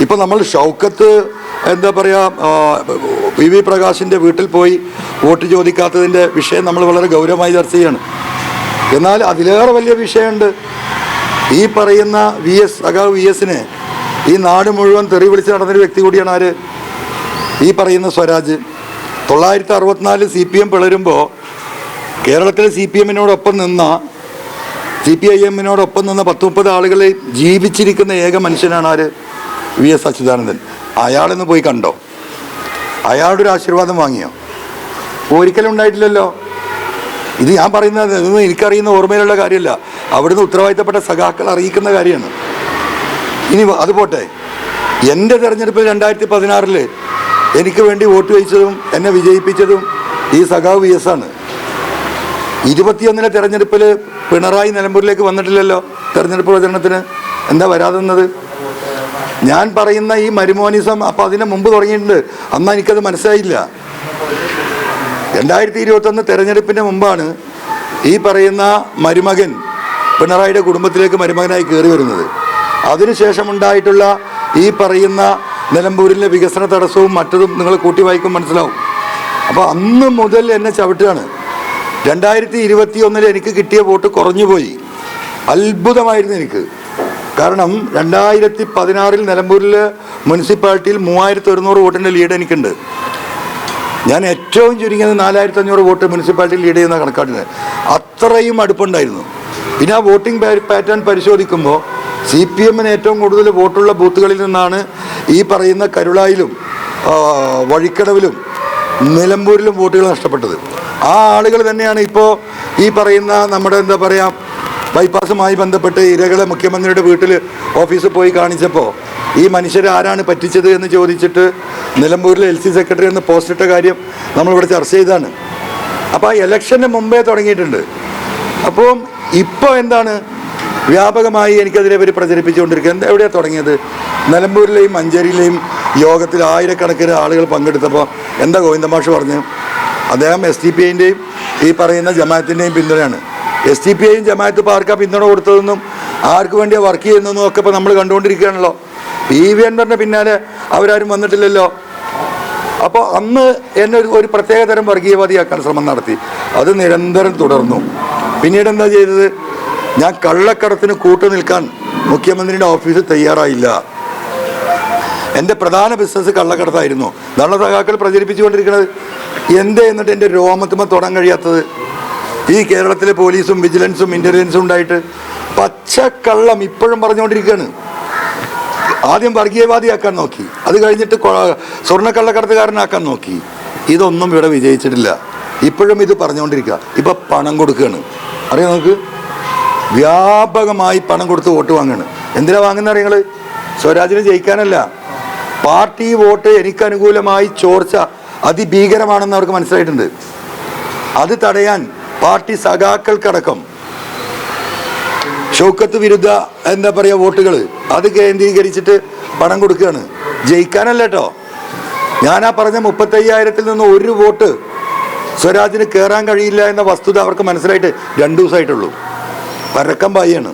ഇപ്പം നമ്മൾ ഷൗക്കത്ത് എന്താ പറയുക പി പ്രകാശിൻ്റെ വീട്ടിൽ പോയി വോട്ട് ചോദിക്കാത്തതിൻ്റെ വിഷയം നമ്മൾ വളരെ ഗൗരവമായി ചർച്ച ചെയ്യാണ്. എന്നാൽ അതിലേറെ വലിയ വിഷയമുണ്ട്. ഈ പറയുന്ന സഖാവ് വി എസിനെ ഈ നാട് മുഴുവൻ തെറി വിളിച്ച് നടന്നൊരു വ്യക്തി കൂടിയാണ് ആര്? ഈ പറയുന്ന സ്വരാജ്. 964 CPM പിളരുമ്പോൾ കേരളത്തിലെ CPM-നോടൊപ്പം നിന്ന CPIM-നോടൊപ്പം നിന്ന 10-30 ആളുകളെ ജീവിച്ചിരിക്കുന്ന ഏക മനുഷ്യനാണ് ആര്? VS അച്യുതാനന്ദൻ. അയാളൊന്ന് പോയി കണ്ടോ? അയാളുടെ ഒരു ആശീർവാദം വാങ്ങിയോ? ഒരിക്കലും ഉണ്ടായിട്ടില്ലല്ലോ. ഇത് ഞാൻ പറയുന്നത് ഇതൊന്നും എനിക്കറിയുന്ന ഓർമ്മയിലുള്ള കാര്യമല്ല, അവിടുന്ന് ഉത്തരവാദിത്തപ്പെട്ട സഖാക്കൾ അറിയിക്കുന്ന കാര്യമാണ്. ഇനി അതുപോട്ടെ, എൻ്റെ തെരഞ്ഞെടുപ്പിൽ 2016 എനിക്ക് വേണ്ടി വോട്ട് ചോദിച്ചതും എന്നെ വിജയിപ്പിച്ചതും ഈ സഖാവ് VS ആണ്. 21 തെരഞ്ഞെടുപ്പിൽ പിണറായി നിലമ്പൂരിലേക്ക് വന്നിട്ടില്ലല്ലോ തെരഞ്ഞെടുപ്പ് പ്രചരണത്തിന്. എന്താ വരാതെന്നത്? ഞാൻ പറയുന്ന ഈ മരുമോനിസം അപ്പോൾ അതിന് മുമ്പ് തുടങ്ങിയിട്ടുണ്ട്. അന്ന് എനിക്കത് മനസ്സിലായില്ല. 2021 തെരഞ്ഞെടുപ്പിൻ്റെ മുമ്പാണ് ഈ പറയുന്ന മരുമകൻ പിണറായിയുടെ കുടുംബത്തിലേക്ക് മരുമകനായി കയറി വരുന്നത്. അതിനുശേഷമുണ്ടായിട്ടുള്ള ഈ പറയുന്ന നിലമ്പൂരിലെ വികസന തടസ്സവും മറ്റതും നിങ്ങൾ കൂട്ടി വായിക്കും മനസ്സിലാവും. അപ്പോൾ അന്ന് മുതൽ എന്നെ ചവിട്ടുകയാണ്. 2021 എനിക്ക് കിട്ടിയ വോട്ട് കുറഞ്ഞുപോയി. അത്ഭുതമായിരുന്നു എനിക്ക്. കാരണം 2016 നിലമ്പൂരിൽ മുനിസിപ്പാലിറ്റിയിൽ 3100 വോട്ടിൻ്റെ ലീഡ് എനിക്കുണ്ട്. ഞാൻ ഏറ്റവും ചുരുങ്ങിയത് 4500 വോട്ട് മുനിസിപ്പാലിറ്റി ലീഡ് ചെയ്യുന്ന കണക്കാട്ടിന്. അത്രയും അടുപ്പുണ്ടായിരുന്നു. പിന്നെ ആ വോട്ടിംഗ് പാറ്റേൺ പരിശോധിക്കുമ്പോൾ CPM-ന് ഏറ്റവും കൂടുതൽ വോട്ടുള്ള ബൂത്തുകളിൽ നിന്നാണ് ഈ പറയുന്ന കരുളായിലും വഴിക്കടവിലും നിലമ്പൂരിലും വോട്ടുകൾ നഷ്ടപ്പെട്ടത്. ആ ആളുകൾ തന്നെയാണ് ഇപ്പോൾ ഈ പറയുന്ന നമ്മുടെ എന്താ പറയുക ബൈപ്പാസുമായി ബന്ധപ്പെട്ട് ഇരകളെ മുഖ്യമന്ത്രിയുടെ വീട്ടിൽ ഓഫീസിൽ പോയി കാണിച്ചപ്പോൾ ഈ മനുഷ്യരെ ആരാണ് പറ്റിച്ചത് എന്ന് ചോദിച്ചിട്ട് നിലമ്പൂരിലെ LC സെക്രട്ടറി എന്ന് പോസ്റ്റിട്ട കാര്യം നമ്മളിവിടെ ചർച്ച ചെയ്താണ്. അപ്പോൾ ആ ഇലക്ഷന് മുമ്പേ തുടങ്ങിയിട്ടുണ്ട്. അപ്പോൾ ഇപ്പോൾ എന്താണ് വ്യാപകമായി എനിക്കതിനെ പറ്റി പ്രചരിപ്പിച്ചുകൊണ്ടിരിക്കുക. എവിടെയാണ് തുടങ്ങിയത്? നിലമ്പൂരിലെയും മഞ്ചേരിയിലെയും യോഗത്തിൽ ആയിരക്കണക്കിന് ആളുകൾ പങ്കെടുത്തപ്പോൾ എന്താ ഗോവിന്ദമാഷ് പറഞ്ഞു? അദ്ദേഹം SDPI-ൻ്റെയും ഈ പറയുന്ന ജമാഅത്തിൻ്റെയും പിന്തുണയാണ്. SDPI-യും ജമാഅത്ത് ഇപ്പോൾ ആർക്കാ പിന്തുണ കൊടുത്തതെന്നും ആർക്ക് വേണ്ടിയാണ് വർക്ക് ചെയ്യുന്നതെന്നും ഒക്കെ ഇപ്പോൾ നമ്മൾ കണ്ടുകൊണ്ടിരിക്കുകയാണല്ലോ. PV അൻവറിൻ്റെ പിന്നാലെ അവരാരും വന്നിട്ടില്ലല്ലോ. അപ്പോൾ അന്ന് എന്നെ ഒരു പ്രത്യേക തരം വർഗീയവാദിയാക്കാൻ ശ്രമം നടത്തി. അത് നിരന്തരം തുടർന്നു. പിന്നീട് എന്താ ചെയ്തത്? ഞാൻ കള്ളക്കടത്തിന് കൂട്ടു നിൽക്കാൻ മുഖ്യമന്ത്രിയുടെ ഓഫീസ് തയ്യാറായില്ല. എൻ്റെ പ്രധാന ബിസിനസ് കള്ളക്കടത്തായിരുന്നു. ഇതാണ് സഖാക്കൾ പ്രചരിപ്പിച്ചുകൊണ്ടിരിക്കുന്നത്. എന്തേ എന്നിട്ട് എൻ്റെ രോമത്തുമ്പോൾ തൊടാൻ കഴിയാത്തത്? ഈ കേരളത്തിലെ പോലീസും വിജിലൻസും ഇൻ്റലിജൻസും ഉണ്ടായിട്ട് പച്ചക്കള്ളം ഇപ്പോഴും പറഞ്ഞുകൊണ്ടിരിക്കുകയാണ്. ആദ്യം വർഗീയവാദിയാക്കാൻ നോക്കി, അത് കഴിഞ്ഞിട്ട് സ്വർണ്ണക്കള്ളക്കടത്തുകാരനാക്കാൻ നോക്കി. ഇതൊന്നും ഇവിടെ വിജയിച്ചിട്ടില്ല. ഇപ്പോഴും ഇത് പറഞ്ഞുകൊണ്ടിരിക്കുക. ഇപ്പം പണം കൊടുക്കുകയാണ്. അറിയാം, നമുക്ക് വ്യാപകമായി പണം കൊടുത്ത് വോട്ട് വാങ്ങുകയാണ്. എന്തിനാണ് വാങ്ങുന്നത് അറിയങ്ങൾ? സ്വരാജിനെ ജയിക്കാനല്ല. പാർട്ടി വോട്ട് എനിക്ക് അനുകൂലമായി ചോർച്ച അതിഭീകരമാണെന്ന് അവർക്ക് മനസ്സിലായിട്ടുണ്ട്. അത് തടയാൻ പാർട്ടി സഖാക്കൾക്കടക്കം ഷൗക്കത്ത് വിരുദ്ധ എന്താ പറയുക വോട്ടുകൾ അത് കേന്ദ്രീകരിച്ചിട്ട് പണം കൊടുക്കുകയാണ്. ജയിക്കാനല്ല കേട്ടോ. ഞാനാ പറഞ്ഞ 35,000-ൽ നിന്ന് ഒരു വോട്ട് സ്വരാജിന് കയറാൻ കഴിയില്ല എന്ന വസ്തുത അവർക്ക് മനസ്സിലായിട്ട് 2 ദിവസമായിട്ടുള്ളൂ. പരക്കം പായാണ്.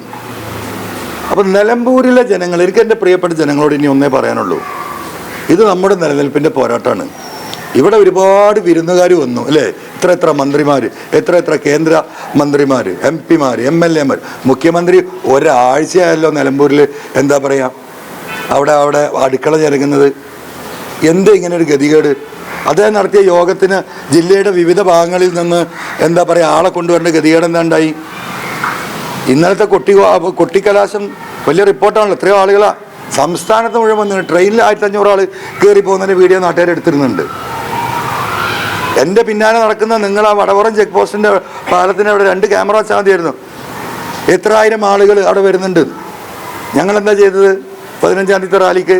അപ്പം നിലമ്പൂരിലെ ജനങ്ങൾ, എനിക്ക് എൻ്റെ പ്രിയപ്പെട്ട ജനങ്ങളോട് ഇനി ഒന്നേ പറയാനുള്ളൂ. ഇത് നമ്മുടെ നിലനിൽപ്പിൻ്റെ പോരാട്ടമാണ്. ഇവിടെ ഒരുപാട് വിരുന്നുകാർ വന്നു അല്ലേ? എത്ര മന്ത്രിമാർ, എത്ര കേന്ദ്ര മന്ത്രിമാർ, MP-മാർ, MLA-മാർ. മുഖ്യമന്ത്രി ഒരാഴ്ചയായല്ലോ നിലമ്പൂരിൽ എന്താ പറയുക അവിടെ അടുക്കള ജരങ്ങുന്നത്. എന്താ ഇങ്ങനെ ഒരു ഗതികേട്? അദ്ദേഹം നടത്തിയ യോഗത്തിന് ജില്ലയുടെ വിവിധ ഭാഗങ്ങളിൽ നിന്ന് എന്താ പറയുക ആളെ കൊണ്ടുവരേണ്ട ഗതികേട് എന്താ ഉണ്ടായി? ഇന്നലത്തെ കൊട്ടിക്കലാശം വലിയ റിപ്പോർട്ടാണല്ലോ. എത്രയോ ആളുകളാണ് സംസ്ഥാനത്ത് മുഴുവൻ വന്നു. ട്രെയിനിൽ 1500 ആൾ കയറി പോകുന്നതിൻ്റെ വീഡിയോ നാട്ടുകാർ എടുത്തിരുന്നുണ്ട്. എൻ്റെ പിന്നാലെ നടക്കുന്ന നിങ്ങൾ ആ വടവറം ചെക്ക് പോസ്റ്റിൻ്റെ പാലത്തിന് അവിടെ 2 ക്യാമറ വെച്ചാൽ മതിയായിരുന്നു. എത്ര ആയിരം ആളുകൾ അവിടെ വരുന്നുണ്ട്. ഞങ്ങളെന്താ ചെയ്തത്? 15-ാം തീയതി റാലിക്ക്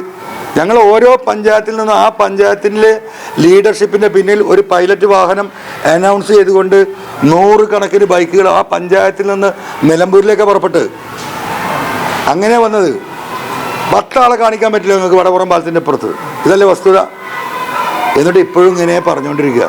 ഞങ്ങൾ ഓരോ പഞ്ചായത്തിൽ നിന്നും ആ പഞ്ചായത്തിലെ ലീഡർഷിപ്പിൻ്റെ പിന്നിൽ ഒരു പൈലറ്റ് വാഹനം അനൗൺസ് ചെയ്തുകൊണ്ട് 100 കണക്കിന് ബൈക്കുകൾ ആ പഞ്ചായത്തിൽ നിന്ന് നിലമ്പൂരിലേക്ക് പുറപ്പെട്ട് അങ്ങനെ വന്നത്. 10 ആളെ കാണിക്കാൻ പറ്റില്ല നിങ്ങൾക്ക് വടവറം പാലത്തിൻ്റെ അപ്പുറത്ത്. ഇതല്ലേ വസ്തുത? എന്നിട്ട് ഇപ്പോഴും ഇങ്ങനെ പറഞ്ഞുകൊണ്ടിരിക്കുക.